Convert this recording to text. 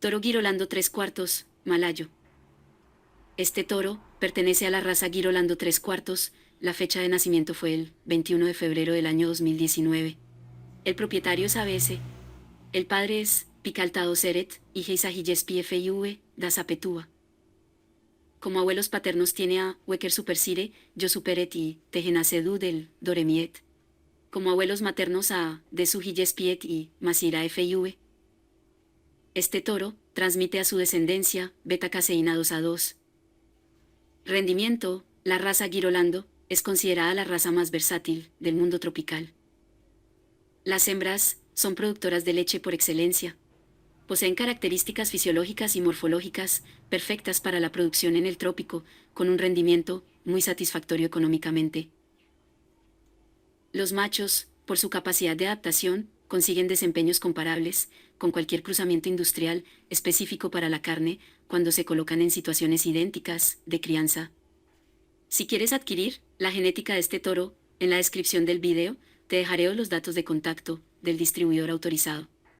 Toro Girolando 3/4, malayo. Este toro pertenece a la raza Girolando 3/4, la fecha de nacimiento fue el 21 de febrero del año 2019. El propietario es ABS. El padre es Picaltado Seret, hija Isahilles PFIV, da Zapetúa. Como abuelos paternos tiene a Weker Supersire, Josuperet y Tejenacedu del Doremiet. Como abuelos maternos a Desujilles Piet y Masira FIV. Este toro transmite a su descendencia beta-caseína 2A2. Rendimiento: la raza Girolando es considerada la raza más versátil del mundo tropical. Las hembras son productoras de leche por excelencia. Poseen características fisiológicas y morfológicas perfectas para la producción en el trópico, con un rendimiento muy satisfactorio económicamente. Los machos, por su capacidad de adaptación, consiguen desempeños comparables con cualquier cruzamiento industrial específico para la carne cuando se colocan en situaciones idénticas de crianza. Si quieres adquirir la genética de este toro, en la descripción del video te dejaré los datos de contacto del distribuidor autorizado.